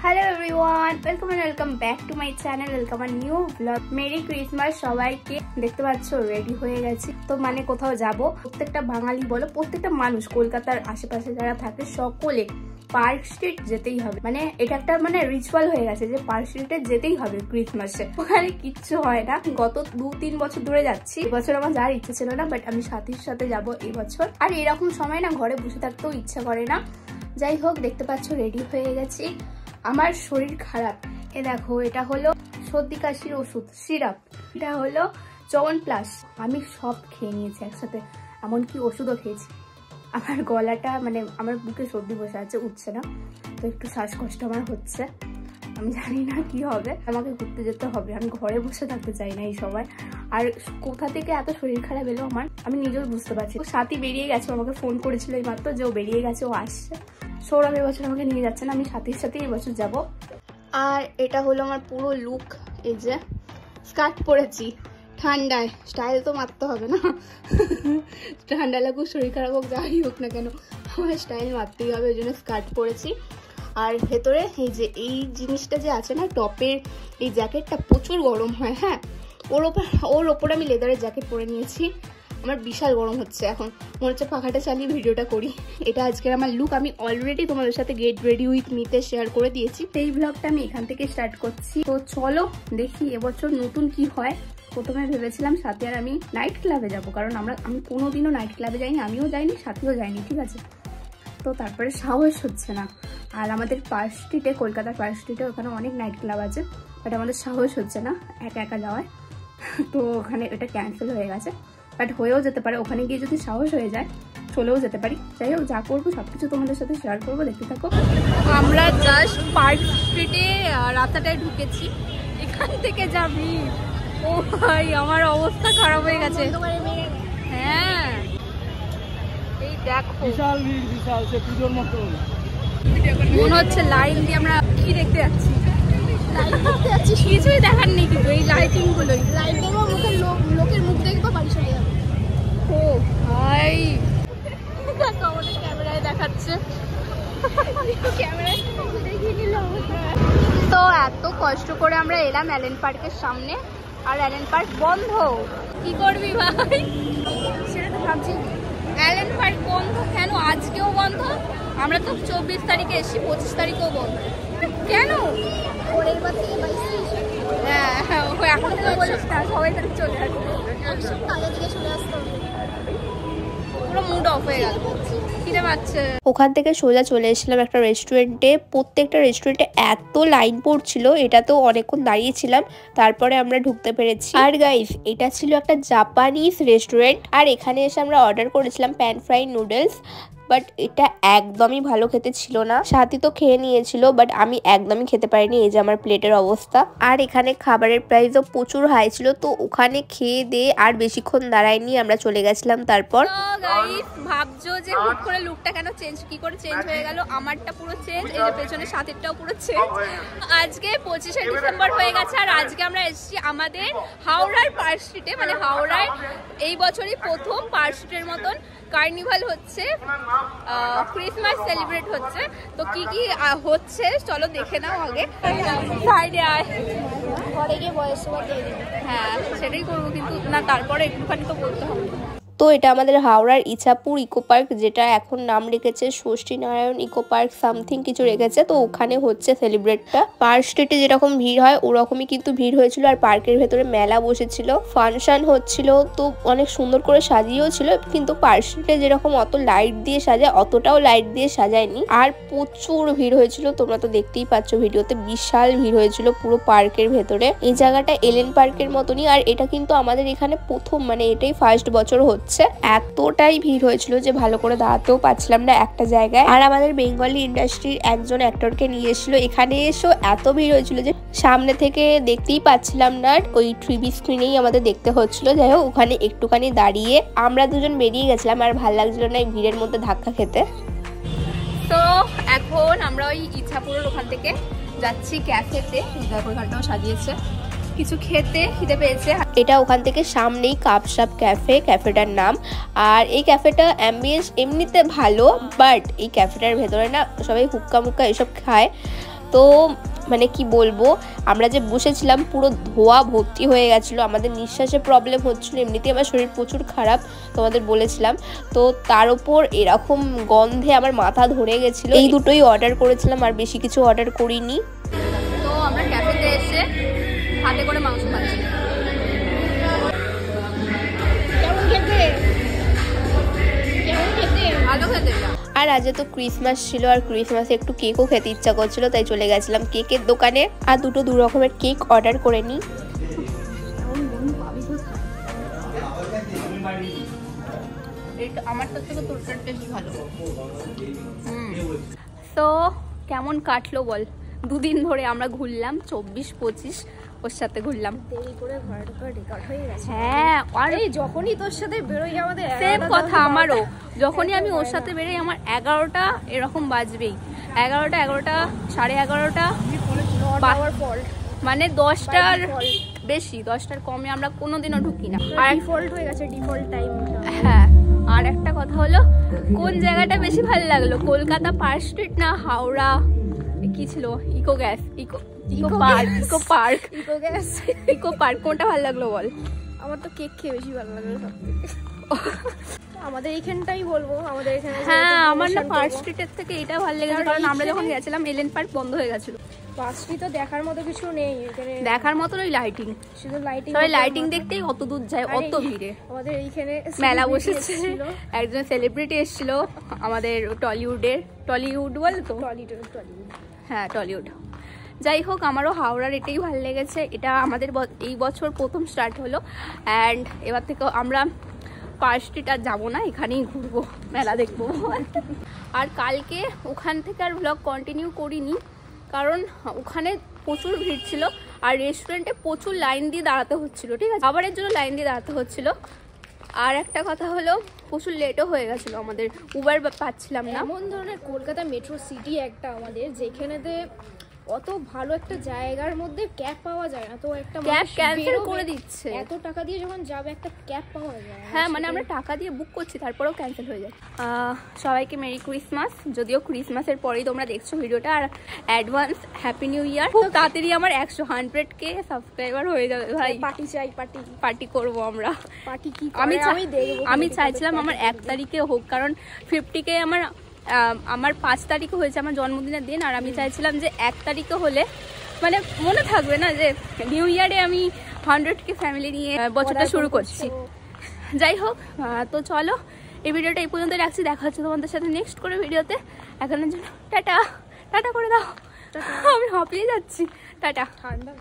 Hello everyone, welcome and welcome back to my channel. Welcome a new vlog. Merry Christmas সবাইকে। দেখতে পাচ্ছো ready হয়ে গেছি। তো মানে কোথাও যাব, প্রত্যেকটা বাঙালি বলো প্রত্যেকটা মানুষ কলকাতার আশেপাশে যারা থাকে সকলে পার্ক স্ট্রিট যেতেই হবে। মানে এটা একটা মানে রিচুয়াল হয়ে গেছে যে পার্ক স্ট্রিটে যেতেই হবে ক্রিসমাসে। ওখানে কিচ্ছু হয় না। গত 2-3 বছর ধরে যাচ্ছি। এবছর আমার যাওয়ার ইচ্ছা ছিল না, বাট আমি সাথীর সাথে যাবো এবছর। আর এরকম সময় না ঘরে বসে থাকতেও ইচ্ছা করে না। যাই হোক, দেখতে পাচ্ছ রেডি হয়ে গেছি। আমার শরীর খারাপ, এ দেখো এটা হলো সর্দি কাশির ওষুধ সিরাপ, এটা হলো চ্যবনপ্রাশ। আমি সব খেয়ে নিয়েছি একসাথে, এমনকি ওষুধও খেয়েছি। আমার গলাটা মানে আমার বুকে সর্দি বসে আছে, উঠছে না, তো একটু শ্বাসকষ্ট আমার হচ্ছে। আমি জানি না কি হবে, আমাকে ঘুরতে যেতে হবে। আমি ঘরে বসে থাকতে চাই না এই সময়। আর কোথা থেকে এত শরীর খারাপ এলো আমার, আমি নিজেও বুঝতে পারছি। সাথী বেরিয়ে গেছে, আমাকে ফোন করেছিল এই মাত্র যে ও বেরিয়ে গেছে, ও আসছে। সৌরভ এবছর আমাকে নিয়ে যাচ্ছে না, আমি সাথীর সাথেই এবছর যাব। আর এটা হলো আমার পুরো লুক। এই যে স্কার্ট পরেছি ঠান্ডায়, স্টাইল তো মারতে হবে না। ঠান্ডা লাগুক শরীর খারাপ হোক যাই হোক না কেন, আমার স্টাইল মারতেই হবে, ওই জন্য স্কার্ট পরেছি। আর ভেতরে এই যে এই জিনিসটা যে আছে না, টপের এই জ্যাকেটটা প্রচুর গরম হয়। হ্যাঁ, ওর ওপর আমি লেদারের জ্যাকেট পরে নিয়েছি। আমার বিশাল গরম হচ্ছে এখন, মনে হচ্ছে পাখাটা চালিয়ে ভিডিওটা করি। এটা আজকের আমার লুক। আমি অলরেডি তোমাদের সাথে গেট রেডি উইথ মিতে শেয়ার করে দিয়েছি। এই ব্লগটা আমি এখান থেকে স্টার্ট করছি। তো চলো দেখি এবছর নতুন কি হয়। প্রথমে ভেবেছিলাম সাথে আর আমি নাইট ক্লাবে যাব, কারণ আমি কোনোদিনও নাইট ক্লাবে যাইনি, আমিও যাইনি, সাথেও যাইনি, ঠিক আছে। তো তারপরে সাহস হচ্ছে না। আর আমাদের পার্ক স্ট্রিটে, কলকাতার পার্ক স্ট্রিটে ওখানে অনেক নাইট ক্লাব আছে, বাট আমাদের সাহস হচ্ছে না একা একা যাওয়ায়। তো ওখানে এটা ক্যান্সেল হয়ে গেছে, বাট হয়েও যেতে পারে। ওখানে গিয়ে যদি সাহস হয়ে যায় চলেও যেতে পারি। যাই হোক, যা করবো সবকিছু তোমাদের সাথে শেয়ার করবো, দেখতে থাকো। আমরা জাস্ট পার্ক স্ট্রিটে রাস্তাটায় ঢুকেছি, এখান থেকে যাবি। ও ভাই, আমার অবস্থা খারাপ হয়ে গেছে। হ্যাঁ, এই দেখো বিশাল ভিড়, বিশাল, সে পুজোর মতো মনে হচ্ছে। লাইন দিয়ে আমরা কি দেখতে যাচ্ছি? কিছুই দেখার নেই, কিন্তু এই লাইটিং গুলোই। লাইট দেখবো, লোকের মুখ দেখবো, বাড়ি চলে যাবো। ও ভাই, আমাদের ক্যামেরায় দেখাচ্ছে। তো এত কষ্ট করে আমরা এলাম অ্যালেন পার্কের সামনে, আর অ্যালেন পার্ক বন্ধ। কি করবি ভাই, সেটা তো ভাবছি। অ্যালেন পার্ক বন্ধ কেন? আজকেও বন্ধ। আমরা তো 24 তারিখে এসেছি, 25 তারিখেও বন্ধ কেন? হ্যাঁ, এখনো তো বলিস না, সবাই তাহলে চলে আসবে, কালের দিকে চলে আসতে হবে। পুরো মুড অফ হয়ে গেল। ওখান থেকে সোজা চলে এসেছিলাম একটা রেস্টুরেন্টে। প্রত্যেকটা রেস্টুরেন্টে এত লাইন পড়ছিল, এটাতেও অনেকক্ষণ দাঁড়িয়েছিলাম, তারপরে আমরা ঢুকতে পেরেছি। আর গাইস, এটা ছিল একটা জাপানিজ রেস্টুরেন্ট, আর এখানে এসে আমরা অর্ডার করেছিলাম প্যান ফ্রাই নুডলস, বাট এটা একদমই ভালো খেতে ছিল না। সাথী তো খেয়ে নিয়েছিল, বাট আমি একদমই খেতে পারিনি, এই যে আমার প্লেটের অবস্থা। আর এখানে খাবারের প্রাইসও প্রচুর হাই ছিল, তো ওখানে খেয়ে দিয়ে আর বেশিক্ষণ দাঁড়ায়নি, আমরা চলে গেছিলাম। তারপর ভাবছো যে হুট করে লুকটা কেন চেঞ্জ, কি করে চেঞ্জ হয়ে গেল? আমারটা পুরো চেঞ্জ, এই যে পেছনে সাথীরটাও পুরো চেঞ্জ। আজকে 25শে ডিসেম্বর হয়ে গেছে, আর আজকে আমরা এসেছি আমাদের হাওড়ার পার্ক স্ট্রিটে। মানে হাওড়ায় এই বছরই প্রথম পার্ক স্ট্রিটের মতন কার্নিভাল হচ্ছে, ক্রিসমাস সেলিব্রেট হচ্ছে। তো কি কি হচ্ছে চলো দেখে নাও আগে। সাইডে আয়, ঘরে গিয়ে বয়স, হ্যাঁ সেটাই করবো, কিন্তু না তারপরে একটুখানি তো বলতে হবে। তো এটা আমাদের হাওড়ার ইছাপুর ইকো পার্ক, যেটা এখন নাম রেখেছে ষষ্ঠী নারায়ণ ইকো পার্ক সামথিং কিছু রেখেছে। তো ওখানে হচ্ছে সেলিব্রেটটা। পার্ক স্ট্রিটে যেরকম ভিড় হয় ওরকমই কিন্তু ভিড় হয়েছিল, আর পার্কের ভেতরে মেলা বসেছিল, ফাংশন হচ্ছিল, তো অনেক সুন্দর করে সাজিয়েও ছিল। কিন্তু পার্ক স্ট্রিটে যেরকম অত লাইট দিয়ে সাজায়, অতটাও লাইট দিয়ে সাজায়নি। আর প্রচুর ভিড় হয়েছিল, তোমরা তো দেখতেই পাচ্ছ ভিডিওতে, বিশাল ভিড় হয়েছিল পুরো পার্কের ভেতরে। এই জায়গাটা এলেন পার্কের মতনই, আর এটা কিন্তু আমাদের এখানে প্রথম, মানে এটাই ফার্স্ট বছর হচ্ছে। এতটাই ভিড় হয়েছিল যে ভালো করে দাঁড়াতেও পারছিলাম না একটা জায়গায়। আর আমাদের বেঙ্গলি ইন্ডাস্ট্রির একজন অ্যাক্টরকে নিয়ে এসেছিল, এখানে এসেও এত ভিড় হয়েছিল যে সামনে থেকে দেখতেই পাচ্ছিলাম না, ওই 3D স্ক্রিনেই আমাদের দেখতে হচ্ছিল। যাই হোক, ওখানে একটুখানি দাঁড়িয়ে আমরা দুজন বেরিয়ে গেছিলাম, আর ভালো লাগছিল না এই ভিড়ের মধ্যে ধাক্কা খেতে। তো এখন আমরা ওই ইছাপুরের ওখান থেকে যাচ্ছি ক্যাফেতে, ওখানটাও সাজিয়েছে, কিছু খেতে খিদে পেয়েছে। এটা ওখান থেকে সামনেই কাপসাপ ক্যাফে, ক্যাফেটার নাম। আর এই ক্যাফেটা অ্যাম্বিয়েন্স এমনিতে ভালো, বাট এই ক্যাফেটার ভেতরে না সবাই হুক্কা মুক্কা এসব খায়, তো মানে কি বলবো, আমরা যে বসেছিলাম পুরো ধোয়া ভর্তি হয়ে গেছিলো, আমাদের নিঃশ্বাসে প্রবলেম হচ্ছিলো, এমনিতেই আমার শরীর প্রচুর খারাপ তোমাদের বলেছিলাম। তো তার উপর এরকম গন্ধে আমার মাথা ধরে গেছিলো। এই দুটোই অর্ডার করেছিলাম, আর বেশি কিছু অর্ডার করিনি। তো আমরা ক্যাফেতে এসে হাতে করে মাংস খাচ্ছি। আর আজ তো ক্রিসমাস ছিল, আর ক্রিসমাসে একটু কেকও খেতে ইচ্ছা করছিল, তাই চলে গেছিলাম কেকের দোকানে আর দুটো দু রকমের কেক অর্ডার করে নিই। আমার থেকে তোরটার টেস্ট ভালো। তো কেমন কাটলো বল? দুদিন ধরে আমরা ঘুরলাম, 24-25 ওর সাথে ঘুরলাম। দেরি করে ঘরে ঢোকার রেকর্ড হয়ে গেছে। হ্যাঁ, আর এই যখনই তোর সাথে বেরোই আমাদের সেম কথা আমারও। যখনই আমি ওর সাথে বেরোই আমার 11টা এরকম বাজবেই। 11টা 11:30 মানে 10টার বেশি, 10টার কমে আমরা কোনোদিনও ঢুকি না। আর ডিফল্ট হয়ে গেছে, ডিফল্ট টাইম। হ্যাঁ, আর একটা কথা হলো, কোন জায়গাটা বেশি ভালো লাগলো, কলকাতা পার্ক স্ট্রিট না হাওড়া কি ছিল, ইকো পার্ক কোনটা ভালো লাগলো বল? আমার তো কেক খেয়ে বেশি ভালো লাগলো সবথেকে। আমাদের এইখানটাই বলবো, আমাদের এখানে। হ্যাঁ, আমার না পার্ক স্ট্রিটের থেকে এটা ভালো লেগেছে, কারণ আমরা যখন গেছিলাম এলেন পার্ক বন্ধ হয়ে গেছিল। পার্ক স্ট্রিট তো দেখার মতো কিছু নেই এখানে, দেখার মতো ওই লাইটিং, শুধু লাইটিং। সবাই লাইটিং দেখতেই অত দূর যায়, অত ভিড়ে। আমাদের এইখানে মেলা বসেছে, একজন সেলিব্রিটি এসেছিল আমাদের টলিউড বল তো, হ্যাঁ টলিউড। যাই হোক, আমারও হাওড়ার এটাই ভালো লেগেছে। এটা আমাদের এই বছর প্রথম স্টার্ট হলো, অ্যান্ড এবার থেকে আমরা পার্ক স্ট্রিট আর যাবো না, এখানেই ঘুরবো, মেলা দেখবো। আর কালকে ওখান থেকে আর ব্লগ কন্টিনিউ করিনি, কারণ ওখানে প্রচুর ভিড় ছিল, আর রেস্টুরেন্টে প্রচুর লাইন দিয়ে দাঁড়াতে হচ্ছিল, ঠিক আছে, খাবারের জন্য লাইন দিয়ে দাঁড়াতে হচ্ছিল। আর একটা কথা হলো, প্রচুর লেটও হয়ে গেছিলো আমাদের, উবার পাচ্ছিলাম না। এমন ধরনের কলকাতা মেট্রো সিটি একটা আমাদের, যেখানেতে অত ভালো একটা জায়গার মধ্যে ক্যাব পাওয়া যায় না, তো একটা ক্যাব ক্যান্সেল করে দিচ্ছে। এত টাকা দিয়ে যখন যাবে একটা ক্যাব পাওয়া যায়। হ্যাঁ, মানে আমরা টাকা দিয়ে বুক করছি, তারপরেও ক্যান্সেল হয়ে যায়। সবাইকে মেরি ক্রিসমাস, যদিও ক্রিসমাসের পরেই তোমরা দেখছো ভিডিওটা, আর অ্যাডভান্স হ্যাপি নিউ ইয়ার। খুব তাড়াতাড়ি আমার 100-100K সাবস্ক্রাইবার হয়ে যাবে ভাই। পার্টি চাই, পার্টি করবো আমরা। পার্টি কি আমি চাইছিলাম আমার 1 তারিখে হোক, কারণ 50K আমার 5 তারিখে হয়েছে আমার জন্মদিনের দিন, আর আমি চাইছিলাম যে 1 তারিখে হলে মানে মনে থাকবে না যে নিউ ইয়ারে আমি 100K ফ্যামিলি নিয়ে বছরটা শুরু করছি। যাই হোক, তো চলো এই ভিডিওটা এই পর্যন্ত রাখছি, দেখা হচ্ছে তোমাদের সাথে নেক্সট করে ভিডিওতে। এখনের জন্য টাটা করে দাও, আমি হাঁপিয়ে যাচ্ছি, টাটা। ঠান্ডা।